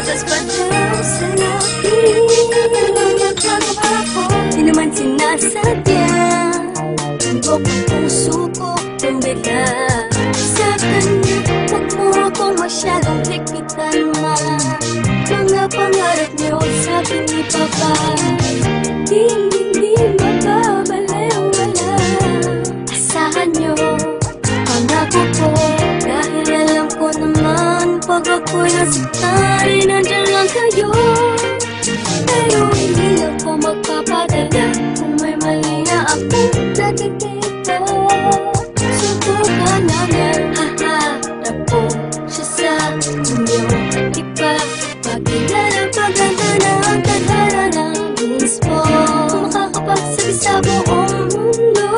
gatas pa daw sa labi. Nagkagawa ko, di naman sinasadya. Tundok ang puso ko, tumbila sa kanya. Huwag mo akong masyadong tikitan ma. Mga pangarap niyo sa akin ni Papa, hindi makabalewala. Asahan niyo, pangako ko, dahil alam ko naman pag ako'y nasaktan, nandyan lang kayo. Pero hindi ako magpapadala kung may mali na akong nakikita. Subukan namin, haharap ko siya sa inyo. Iba, pagkilala, paganda na ang tadhana ng mismo. Kung makakapagsabi sa buong mundo,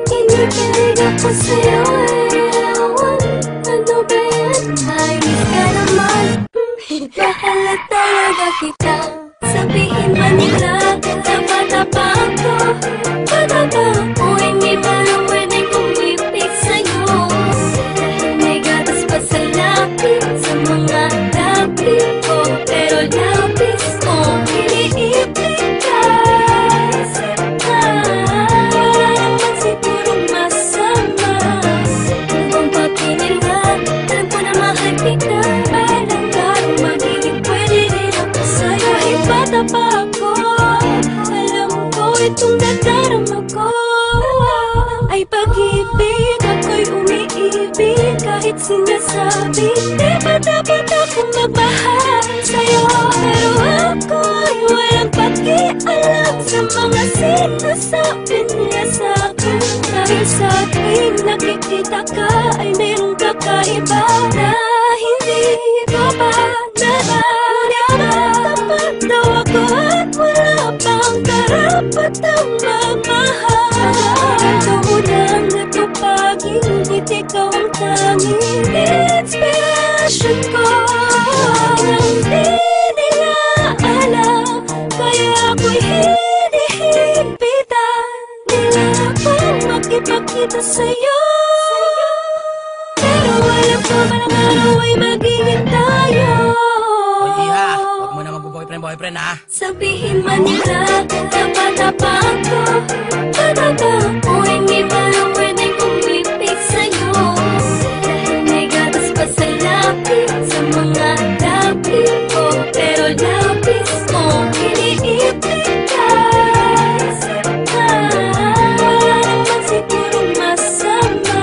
kinikilig ako sa'yo ewan. Ano ba yan? Ayos ka naman. Bahala talaga kita. Sabihin ba nila, tapa-tapa ako? Patapa ako, hindi ba lang pwedeng kumipig sa'yo? Dahil may gatas pa sa lapis, sa mga lapis ko. Pero lapis ko, iniipig ka. Isip ka, wala naman sigurong masama. Kung papinilan, alam ko na mahal kita. Alam ka kung magiging pwede rin ako sa'yo. Kahit bata pa ako, alam ko itong nadarama ko ay pag-ibig. Ako'y umiibig kahit sinasabi di ba dapat akong magmahal sa'yo? Pero ako'y walang pakialam sa mga sinasabi nila sa'kin. Dahil sa tuwing nakikita ka ay mayroong kakaiba na hindi ko pa nararamdaman. Tapat daw ako at wala pang karapatang magmahal. Ikaw lang natupagin, ikaw ang tanging inspirasyon ko. Hindi nila alam, kaya ako'y hinihipitan nila akong makipagkita sa'yo. Pero alam ko ba ng araw ay magiging tayo? O Iha, huwag mo na mag-boyfriend ha. Sabihin man nila, tapa-tapa ako. Patapa ako, hindi ba lang pwedeng kumipig sa'yo? Dahil may gatas pa sa lapis, sa mga lapis ko. Pero lapis ko, iniipig ka. Isip ka, wala naman sigurong masama.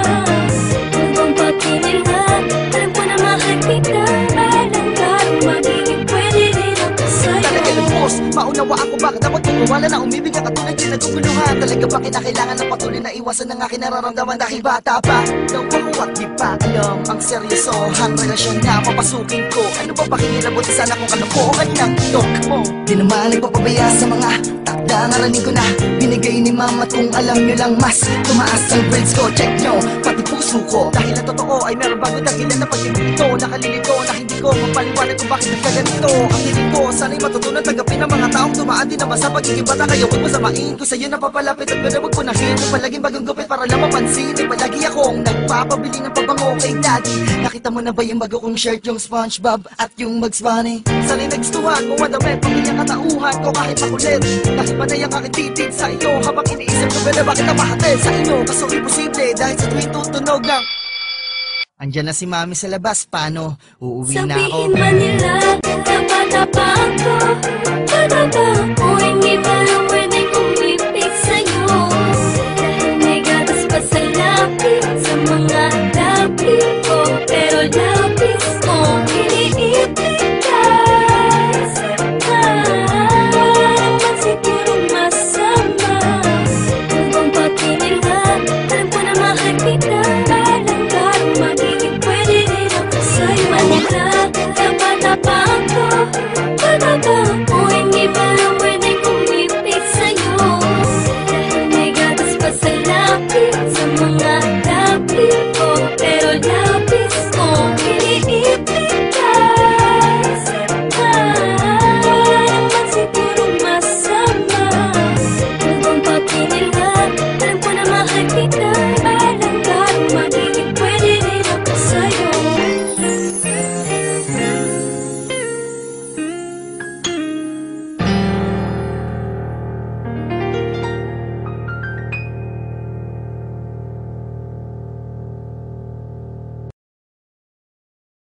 Kung papinilan, alam ko na mahal kita. Alam ka kung magiging pwede rin ako sa'yo. Talaga lubos, maunawaan ko bakit ako tumuwala na umibig ang katulad yung naguguluhan. Talaga ba kinakailangan ng patuloy na iwasan ng aking nararamdaman dahil bata pa daw ako at di pa alam ang seryosohang relasyon na papasukin ko. Ano ba pakingilabot sana kung kalokohan ng tok mo? Di naman nagpapabaya sa mga takda naraning ko na binigay ni mama. Kung alam nyo lang mas tumaas ang grades ko, check nyo pati puso ko. Dahil ang totoo ay meron bago dahilan na pag-ibig ito. Nakalilito na hindi ko mapaliwanag kung bakit nagkaganito. Ang hiling ko sana'y matutunan tanggapin ng mga taong tumaan din naman sa pagiging bata. Kayo huwag masamain ko sa'yo napapalapit at gano'n magpunahin. Yung palaging bagong gupit para lang mapansin. Ay palagi akong nagpapabili ng pabango kay daddy. Nakita mo na ba yung bago kong shirt, yung SpongeBob at yung Bugs Bunny? Sana'y nagustuhan mo madami pamilyang katauhan ko kahit makulit. Dahil panay ang aking titig sa iyo habang iniisip ko ba bakit napahatid sa inyo? Kaso imposible dahil sa tuwing tutunog ng andyan na si mami sa labas, paano? Uuwi na ako. Sabihin man nila, tapa-tapa ako. Patapa ako, hindi